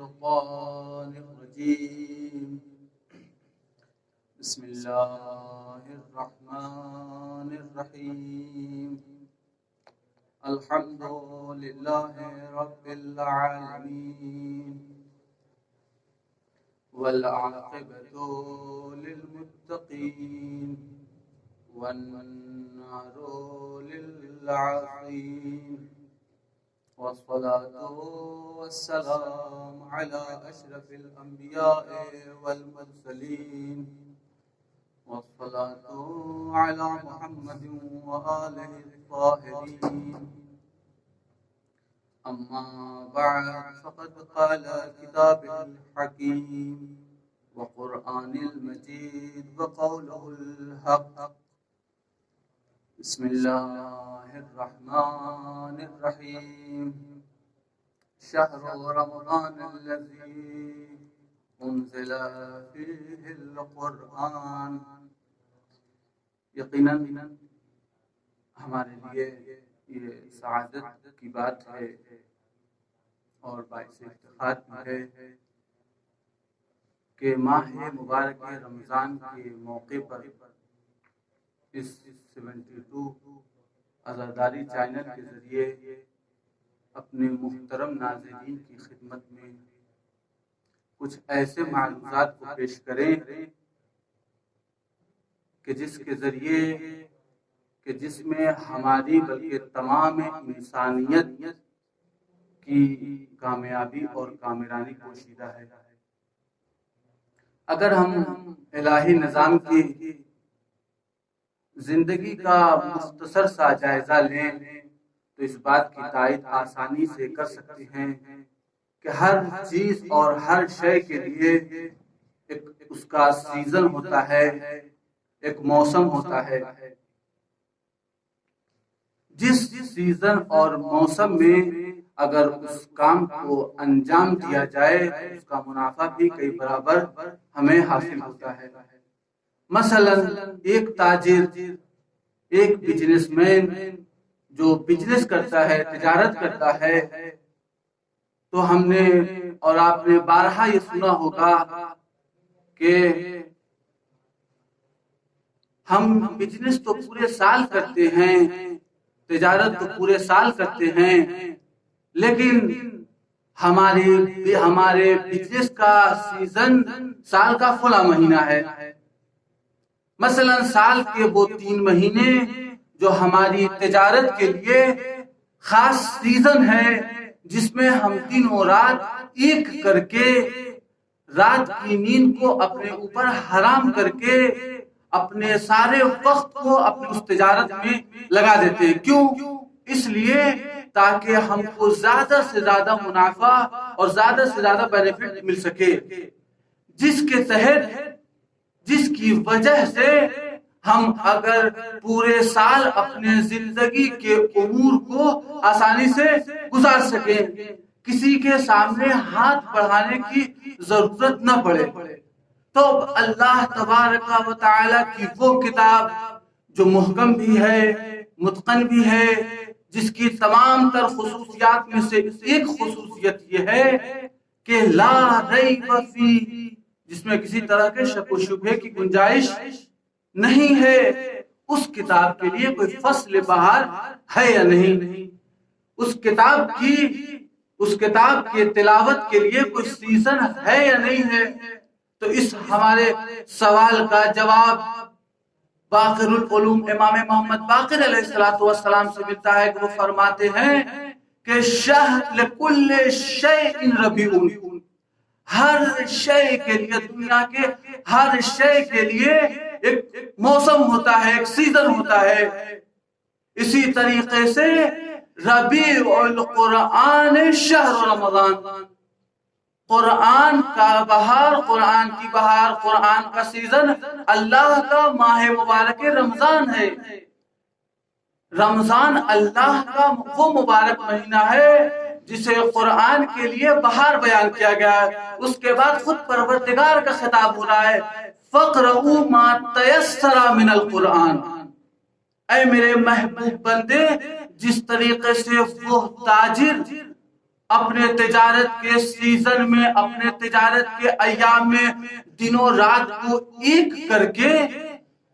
الشيطان الرجيم بسم الله الرحمن الرحيم الحمد لله رب العالمين والعاقبة للمتقين والنار للعاصين والصلاة والسلام على أشرف الأنبياء والمرسلين والصلاة على محمد وآله الطاهرين أما بعد فقد قال كتابه الحكيم وقرآن المجيد وقوله الحق بسم الله الرحمن الرحيم شهر رمضان الذي انزل فيه القرآن یقیناً ہمارے لیے یہ سعادت کی بات ہے اور باعث افتخار بھی ہے کہ ماہ مبارک رمضان کے موقع پر اس 72 عزاداری چینل کے ذریعے اپنے محترم ناظرین کی خدمت میں کچھ ایسے معلومات کو پیش کریں کہ جس میں ہماری بلکہ تمام انسانیت کی کامیابی اور کامرانی پوشیدہ ہے۔ اگر ہم الہی نظام کی زندگی کا مختصر سا جائزہ لیں تو اس بات کی تائید آسانی سے کر سکتے ہیں کہ ہر چیز اور ہر شے کے لیے اس کا سیزن ہوتا ہے، ایک موسم ہوتا ہے۔ جس سیزن اور موسم میں اگر اس کام کو انجام دیا جائے اس کا منافع بھی کئی برابر ہمیں حاصل ہوتا ہے۔ مثلا ایک تاجر، ایک بزنس مین جو بزنس کرتا ہے، تجارت کرتا ہے، تو ہم نے اور آپ نے بارہا یہ سنا ہوگا کہ ہم بزنس تو پورے سال کرتے ہیں، تجارت تو پورے سال کرتے ہیں، لیکن ہمارے بزنس کا سیزن سال کا فلاں مہینہ ہے۔ مثلا سال کے وہ 3 مہینے جو ہماری تجارت کے لیے خاص سیزن ہے، جس میں ہم دن و رات ایک کر کے رات کی نیند کو اپنے اوپر حرام کر کے اپنے سارے وقت کو اپنی اس تجارت میں لگا دیتے ہیں۔ کیوں؟ اس لیے تاکہ ہم کو زیادہ سے زیادہ منافع اور زیادہ سے زیادہ بینیفٹ مل سکے، جس کے تحت جس کی وجہ سے ہم اگر پورے سال اپنے زندگی کے امور کو آسانی سے گزار سکیں، کسی کے سامنے ہاتھ بڑھانے کی ضرورت نہ پڑے۔ تو اللہ تبارک و تعالی کی وہ کتاب جو محکم بھی ہے، متقن بھی ہے، جس کی تمام تر خصوصیات میں سے ایک خصوصیت یہ ہے کہ لا ریب فی، جس میں کسی طرح کے شک و شبہے کی گنجائش نہیں ہے۔ اس کتاب کے لیے کوئی فصل بہار ہے یا نہیں، اس کتاب کی تلاوت کے لیے کوئی سیزن ہے یا نہیں ہے۔ تو اس ہمارے سوال کا جواب باقر العلوم امام محمد باقر علیہ السلام سے ملتا ہے کہ وہ فرماتے ہیں کہ شہر لکل شیء ربیع، ہر شے کے لیے، دنیا کے ہر شے کے لیے ایک موسم ہوتا ہے، ایک سیزن ہوتا ہے۔ اسی طریقے سے ربیع القرآن شہر رمضان، قرآن کا بہار، قرآن کی بہار، قرآن کا سیزن اللہ کا ماہ مبارک رمضان ہے۔ رمضان اللہ کا وہ مبارک مہینہ ہے جسے قرآن کے لیے بہار بیان کیا گیا ہے۔ اس کے بعد خود پروردگار کا خطاب ہو رہا ہے، فَقْرَؤُوا مَا تَيَسَّرَ مِنَ الْقُرْآنِ، اے میرے محبوب بندے، جس طریقے سے وہ تاجر اپنے تجارت کے سیزن میں، اپنے تجارت کے ایام میں دنوں رات کو ایک کر کے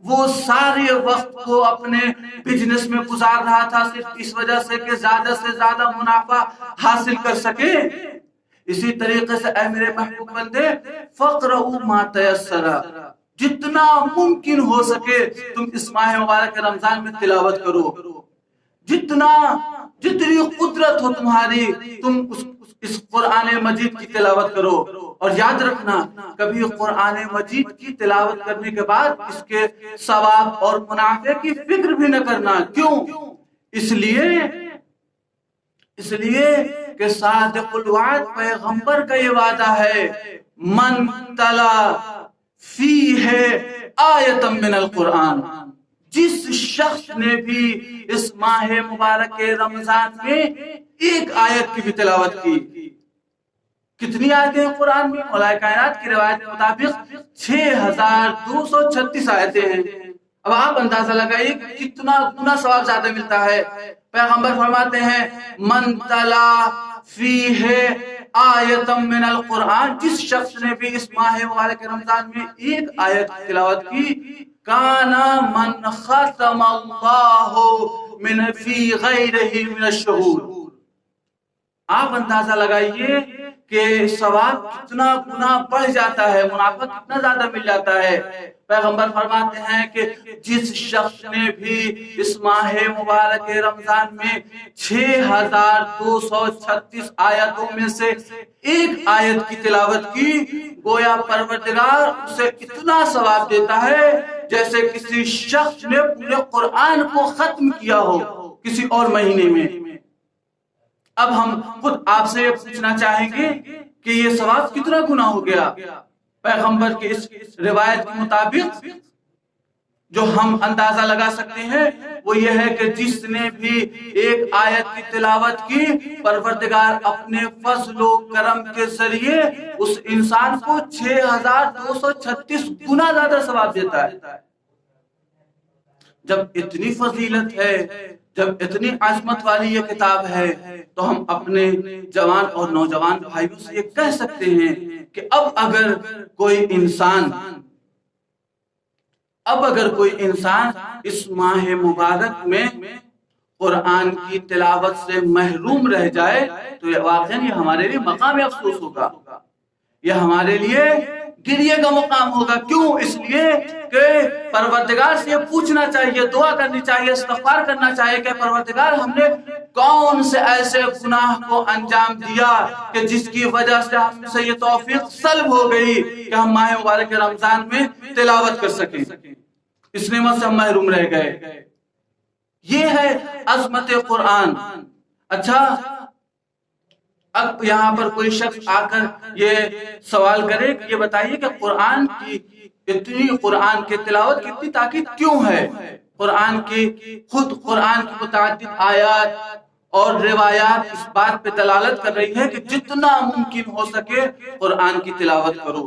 وہ سارے وقت کو اپنے بزنس میں گزار رہا تھا، صرف اس وجہ سے کہ زیادہ سے زیادہ منافع حاصل کر سکے۔ اسی طریقے سے اے میرے محبوب بندے، فَقْرَؤُوا مَا تَيَسَّرَ، جتنا ممکن ہو سکے تم اس ماہ مبارک رمضان میں تلاوت کرو، جتنی قدرت ہو تمہاری تم اس قرآن مجید کی تلاوت کرو۔ اور یاد رکھنا، کبھی قرآن مجید کی تلاوت کرنے کے بعد اس کے ثواب اور منافع کی فکر بھی نہ کرنا۔ کیوں؟ اس لیے کہ صادق الوعد پیغمبر کا یہ وعدہ ہے، من تلا فیہ آیۃ من القرآن، جس شخص نے بھی اس ماہ مبارک رمضان میں ایک آیت کی بھی تلاوت کی۔ کتنی آیتیں ہیں قرآن میں؟ مولا کائنات کی روایت کے مطابق 6236 آیتیں ہیں۔ اب آپ اندازہ لگائیے کتنا گنا ثواب زیادہ ملتا ہے۔ پیغمبر فرماتے ہیں من تلا فیہ آیۃ من القرآن، جس شخص نے بھی اس ماہ مبارک رمضان میں ایک آیت کی تلاوت کی، کانا من ختم اللہ من فی غیرہ من الشہور۔ آپ اندازہ لگائیے کہ ثواب کتنا گنا بڑھ جاتا ہے، منافع کتنا زیادہ مل جاتا ہے۔ پیغمبر فرماتے ہیں کہ جس شخص نے بھی اس ماہ مبارک رمضان میں 6236 آیتوں میں سے ایک آیت کی تلاوت کی، گویا پروردگار اسے اتنا ثواب دیتا ہے جیسے کسی شخص نے پورے قرآن کو ختم کیا ہو کسی اور مہینے میں۔ اب ہم خود آپ سے یہ پوچھنا چاہیں گے کہ یہ ثواب کتنا گنا ہو گیا؟ پیغمبر کی اس روایت کے مطابق جو ہم اندازہ لگا سکتے ہیں وہ یہ ہے کہ جس نے بھی ایک آیت کی تلاوت کی، پروردگار اپنے فضل و کرم کے ذریعے اس انسان کو 6236 گنا زیادہ ثواب دیتا ہے۔ جب اتنی فضیلت ہے، جب اتنی عظمت والی یہ کتاب ہے، تو ہم اپنے جوان اور نوجوان بھائیوں سے یہ کہہ سکتے ہیں کہ اب اگر کوئی انسان اس ماہ مبارک میں قرآن کی تلاوت سے محروم رہ جائے تو یہ واقعاً یہ ہمارے لیے مقام افسوس ہوگا، یہ ہمارے لیے گریے کا مقام ہوگا۔ کیوں؟ اس لیے کہ پروردگار سے یہ پوچھنا چاہیے، دعا کرنی چاہیے، استغفار کرنا چاہیے کہ پروردگار ہم نے کون سے ایسے گناہ کو انجام دیا کہ جس کی وجہ سے ہم سے یہ توفیق سلب ہو گئی کہ ہم ماہ مبارک رمضان میں تلاوت کر سکیں، اس نعمت سے ہم محروم رہ گئے۔ یہ ہے عظمت قرآن۔ اچھا، اب یہاں پر کوئی شخص آ کر یہ سوال کرے کہ یہ بتائیے کہ قرآن کی تلاوت کی اتنی تاکید کیوں ہے؟ قرآن کی متعدد آیات اور روایات اس بات پہ دلالت کر رہی ہے کہ جتنا ممکن ہو سکے قرآن کی تلاوت کرو،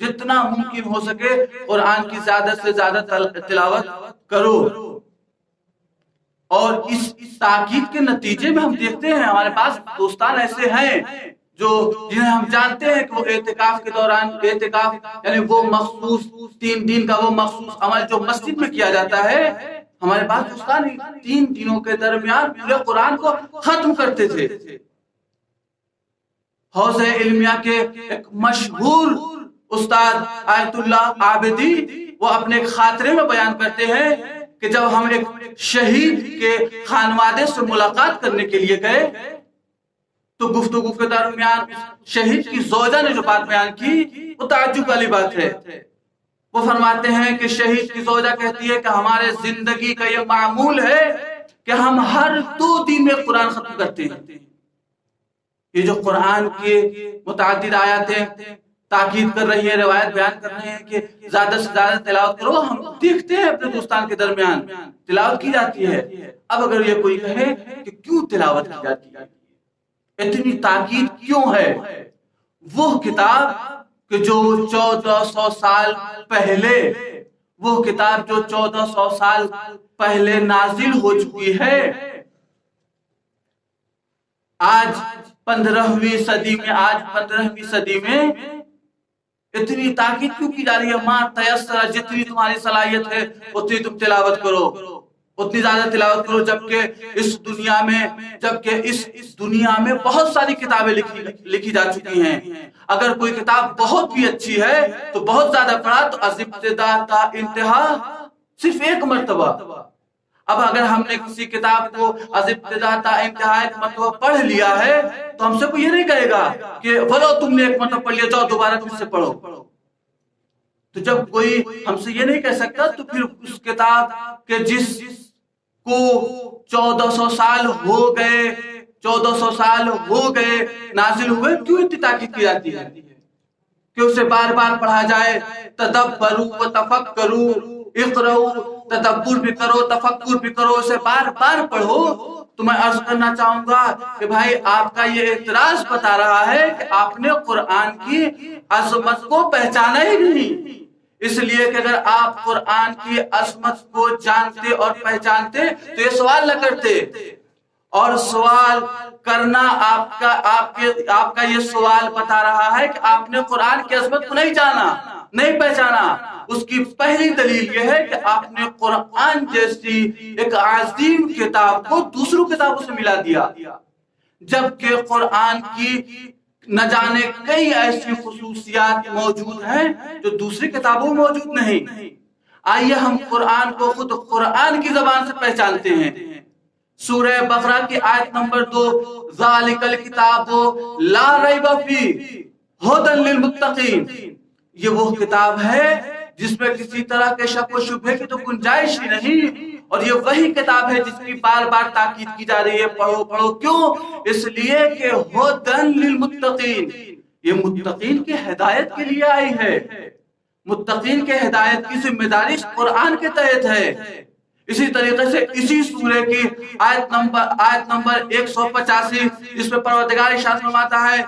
جتنا ممکن ہو سکے قرآن کی زیادہ سے زیادہ تلاوت کرو۔ اور اس تاکید کے نتیجے میں ہم دیکھتے ہیں ہمارے پاس دوستان ایسے ہیں جو جنہیں ہم جانتے ہیں کہ وہ اعتکاف کے دوران، اعتکاف یعنی وہ مخصوص 3 دن کا وہ مخصوص عمل جو مسجد میں کیا جاتا ہے، ہمارے پاس دوستان 3 دنوں کے درمیان پورے قرآن کو ختم کرتے تھے۔ حوض علمیہ کے ایک مشہور استاد آیت اللہ عابدی وہ اپنے ایک خاطرے میں بیان کرتے ہیں کہ جب ہم ایک شہید کے خانوادے سے ملاقات کرنے کے لیے گئے تو گفتگو کے درمیان شہید کی زوجہ نے جو بات بیان کی وہ تعجب والی بات ہے۔ وہ فرماتے ہیں کہ شہید کی زوجہ کہتی ہے کہ ہمارے زندگی کا یہ معمول ہے کہ ہم ہر 2 دن میں قرآن ختم کرتے ہیں۔ یہ جو قرآن کی متعدد آیاتیں تاکید کر رہی ہے، روایت بیان کر رہے ہیں کہ زیادہ سے زیادہ تلاوت کرو، ہم دیکھتے ہیں اپنے دوستان کے درمیان تلاوت کی جاتی ہے۔ اب اگر یہ کوئی کہے کہ کیوں تلاوت کی جاتی ہے، اتنی تاکید کیوں ہے؟ وہ کتاب کہ جو 1400 سال پہلے، وہ کتاب جو 1400 سال پہلے نازل ہو چکی ہے، آج 15ویں صدی میں اتنی تاکید کیوں کی جا رہی ہے؟ ماں تیسر، جتنی تمہاری صلاحیت ہے اتنی تم تلاوت کرو، اتنی زیادہ تلاوت کرو، جبکہ اس دنیا میں بہت ساری کتابیں لکھی جا چکی ہیں۔ اگر کوئی کتاب بہت بھی اچھی ہے تو بہت زیادہ پڑھا تو از ابتدا تا انتہا صرف ایک مرتبہ۔ اب اگر ہم نے کسی کتاب کو از ابتدا تا انتہا ایک مرتبہ پڑھ لیا ہے تو ہم سے کوئی یہ نہیں کہے گا کہ بولو تم نے ایک مرتبہ پڑھ لیا، جاؤ دوبارہ پھر سے پڑھو۔ تو جب کوئی ہم سے یہ نہیں کہہ سکتا تو پھر اس کتاب کے جس کو 1400 سال ہو گئے نازل ہوئے، کیوں اتنی تاکید کی جاتی ہے کہ اسے بار بار پڑھا جائے؟ تدبروا و تفکروا، اقرؤ، تدبر بھی کرو، تفکر بھی کرو، اسے بار بار پڑھو۔ تو میں عرض کرنا چاہوں گا کہ بھائی آپ کا یہ اعتراض بتا رہا ہے کہ آپ نے قرآن کی عظمت کو پہچانا ہی نہیں۔ اس لیے کہ اگر آپ قرآن کی عظمت کو جانتے اور پہچانتے تو یہ سوال نہ کرتے، اور سوال کرنا آپ کا یہ سوال بتا رہا ہے کہ آپ نے قرآن کی عظمت کو نہیں جانا، نہیں پہچانا۔ اس کی پہلی دلیل یہ ہے کہ آپ نے قرآن جیسی ایک عظیم کتاب کو دوسروں کتابوں سے ملا دیا، جبکہ قرآن کی نہ جانے کئی ایسی خصوصیات موجود ہیں جو دوسری کتابوں میں موجود نہیں۔ آئیے ہم قرآن کو خود قرآن کی زبان سے پہچانتے ہیں۔ سورہ بقرہ کی آیت نمبر 2، ذالک الکتاب لا ریب فیہ ھدی للمتقین، یہ وہ کتاب ہے جس میں کسی طرح کے شک و شبہے کی تو گنجائش ہی نہیں، اور یہ وہی کتاب ہے جس کی بار بار تاکید کی جا رہی ہے پڑھو پڑھو۔ کیوں؟ اس لیے کہ ھدی للمتقین، یہ متقین کی ہدایت کے لیے آئی ہے۔ متقین کے ہدایت کی ذمہ داری اس قرآن کے تحت ہے۔ اسی طریقے سے اسی سورے کی آیت نمبر 185، جس میں پروردگار ارشاد فرماتا ہے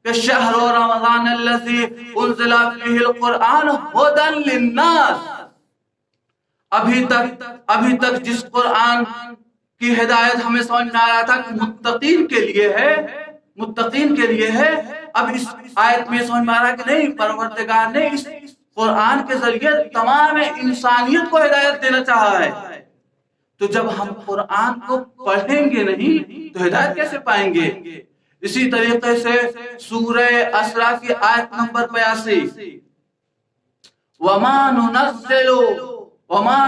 کہ شہر رمضان الذی انزل فیہ القرآن ھدی للناس، ابھی تک جس قرآن کی ہدایت ہمیں سمجھ میں آ رہا تھا کہ متقین کے لیے ہے، اب اس آیت میں سمجھ میں آ رہا ہے کہ نہیں، پروردگار نے اس قرآن کے ذریعے تمام انسانیت کو ہدایت دینا چاہا ہے۔ تو جب ہم قرآن کو پڑھیں گے نہیں تو ہدایت کیسے پائیں گے؟ اسی طریقے سے سورہ اسراء کی آیت نمبر 82، وَمَا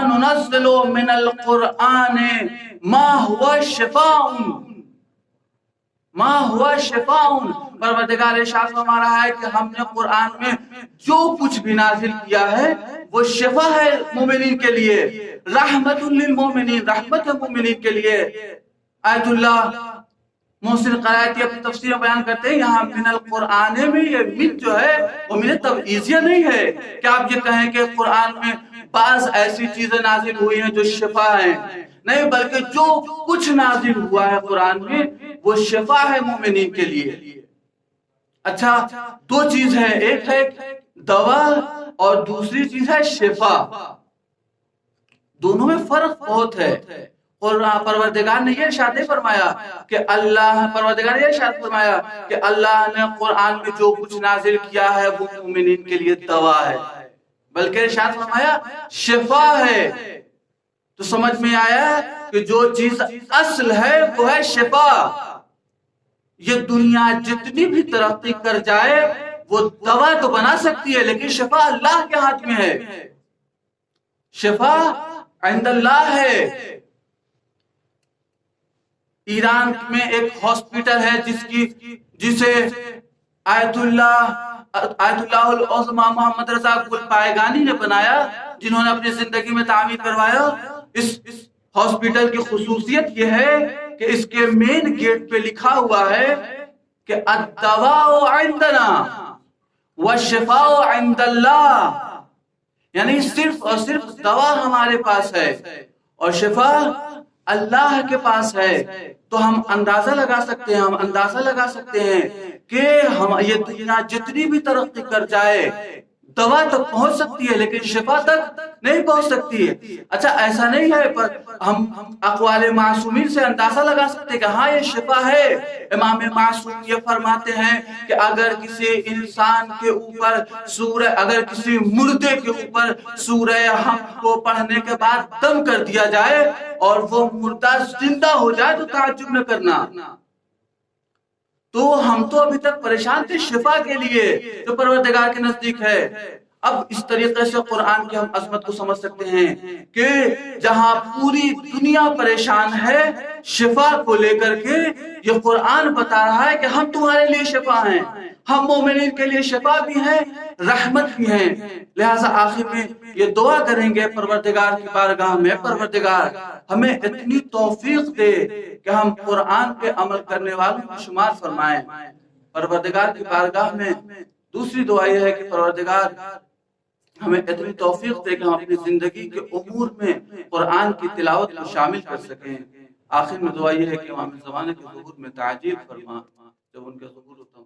نُنَزِّلُ مِنَ الْقُرْآنِ مَا هُوَ شِفَاءٌ، پروردگار ارشاد فرما رہا ہے کہ ہم نے قرآن میں جو کچھ بھی نازل کیا ہے وہ شفا ہے مومنین کے لیے، رحمت للمومنین، رحمت ہے مومنین کے لیے۔ آیت اللہ محسن قرائتی اپنی تفسیر میں بیان کرتے ہیں، یہاں من القرآن میں یہ من جو ہے وہ من تبعیضیہ نہیں ہے کہ آپ یہ کہیں کہ قرآن میں بعض ایسی چیزیں نازل ہوئی ہیں جو شفا ہیں، نہیں، بلکہ جو کچھ نازل ہوا ہے قرآن میں وہ شفا ہے مومنین کے لیے۔ اچھا، دو چیز ہے، ایک ہے دوا اور دوسری چیز ہے شفا، دونوں میں فرق بہت ہے۔ اور پروردگار نے یہ ارشاد نہیں فرمایا کہ اللہ نے قرآن میں جو کچھ نازل کیا ہے وہ مومنین کے لیے دوا ہے، بلکہ ارشاد فرمایا شفا ہے۔ تو سمجھ میں آیا کہ جو چیز اصل ہے وہ ہے شفا۔ یہ دنیا جتنی بھی ترقی کر جائے وہ دوا تو بنا سکتی ہے، لیکن شفا اللہ کے ہاتھ میں ہے، شفا عند اللہ ہے۔ ایران میں ایک ہاسپٹل ہے جسے آیت اللہ العظمی محمد رضا گلپائگانی نے بنایا، جنہوں نے اپنی زندگی میں تعمیر کروایا۔ اس ہاسپٹل کی خصوصیت یہ ہے کہ اس کے مین گیٹ پہ لکھا ہوا ہے کہ الدواء عندنا والشفاء عند اللہ، یعنی صرف اور صرف دوا ہمارے پاس ہے اور شفا اللہ کے پاس ہے۔ تو ہم اندازہ لگا سکتے ہیں کہ یہ دنیا جتنی بھی ترقی کر جائے، دوا تک پہنچ سکتی ہے لیکن شفا تک نہیں پہنچ سکتی ہے۔ اچھا ایسا نہیں ہے، پر ہم اقوال معصومین سے اندازہ لگا سکتے کہ ہاں یہ شفا ہے۔ امام معصوم یہ فرماتے ہیں کہ اگر کسی انسان کے اوپر اگر کسی مردے کے اوپر سورہ حمد کو پڑھنے کے بعد دم کر دیا جائے اور وہ مردہ زندہ ہو جائے تو تعجب نہ کرنا۔ تو ہم تو ابھی تک پریشان تھے شفا کے لیے جو پروردگار کے نزدیک ہے۔ اب اس طریقے سے قرآن کی ہم عظمت کو سمجھ سکتے ہیں کہ جہاں پوری دنیا پریشان ہے شفا کو لے کر کے، یہ قرآن بتا رہا ہے کہ ہم تمہارے لیے شفا ہیں، ہم مومنین کے لیے شفا بھی ہیں، رحمت بھی ہیں۔ لہٰذا آخر میں یہ دعا کریں گے پروردگار کی بارگاہ میں، پروردگار ہمیں اتنی توفیق دے کہ ہم قرآن پہ عمل کرنے والوں کو شمار فرمائیں۔ پروردگار کی بارگاہ میں دوسری دعا یہ ہے کہ پروردگار ہمیں اتنی توفیق دے کہ ہم اپنی زندگی کے امور میں قرآن کی تلاوت کو شامل کر سکیں۔ آخر میں دعا یہ ہے کہ امام زمانے کے ظہور میں تعجیل فرما، جب ان کے ظہور ہوتا